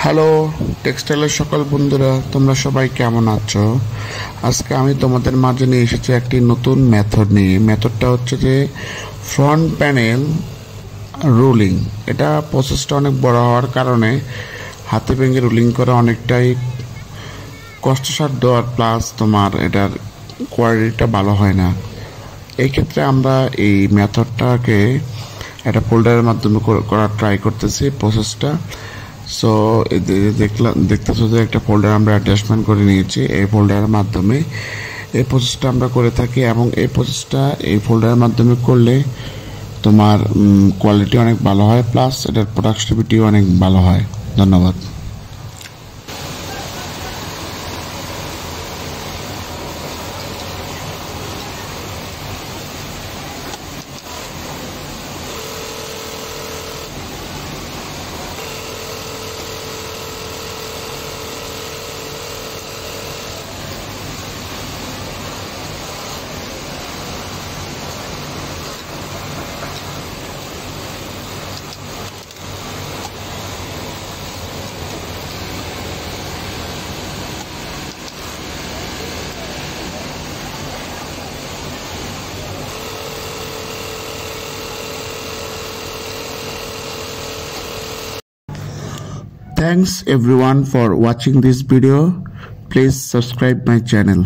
Hello টেক্সটাইলের সকল বন্ধুরা, তোমরা সবাই কেমন আছো? আজকে আমি তোমাদের মাঝে নিয়ে এসেছি একটি নতুন মেথড নিয়ে। মেথডটা হচ্ছে যে ফ্রন্ট প্যানেল রুলিং। এটা প্রসেসটা অনেক বড় হওয়ার কারণে হাতে ভেঙে রুলিং করা অনেকটাই কষ্টসাধ্য, আর প্লাস তোমার এটার কোয়ালিটিটা ভালো হয় না। এই ক্ষেত্রে আমরা এই মেথডটাকে একটা ফোল্ডারের মাধ্যমে করার ট্রাই করতেছি প্রসেসটা। সো দেখতেছো যে একটা ফোল্ডার আমরা অ্যাটাচমেন্ট করে নিয়েছি। এই ফোল্ডারের মাধ্যমে এই প্রসেসটা আমরা করে থাকি, এবং এই প্রসেসটা এই ফোল্ডারের মাধ্যমে করলে তোমার কোয়ালিটি অনেক ভালো হয়, প্লাস এটার প্রোডাক্টিভিটিও অনেক ভালো হয়। ধন্যবাদ। Thanks everyone for watching this video. Please subscribe my channel.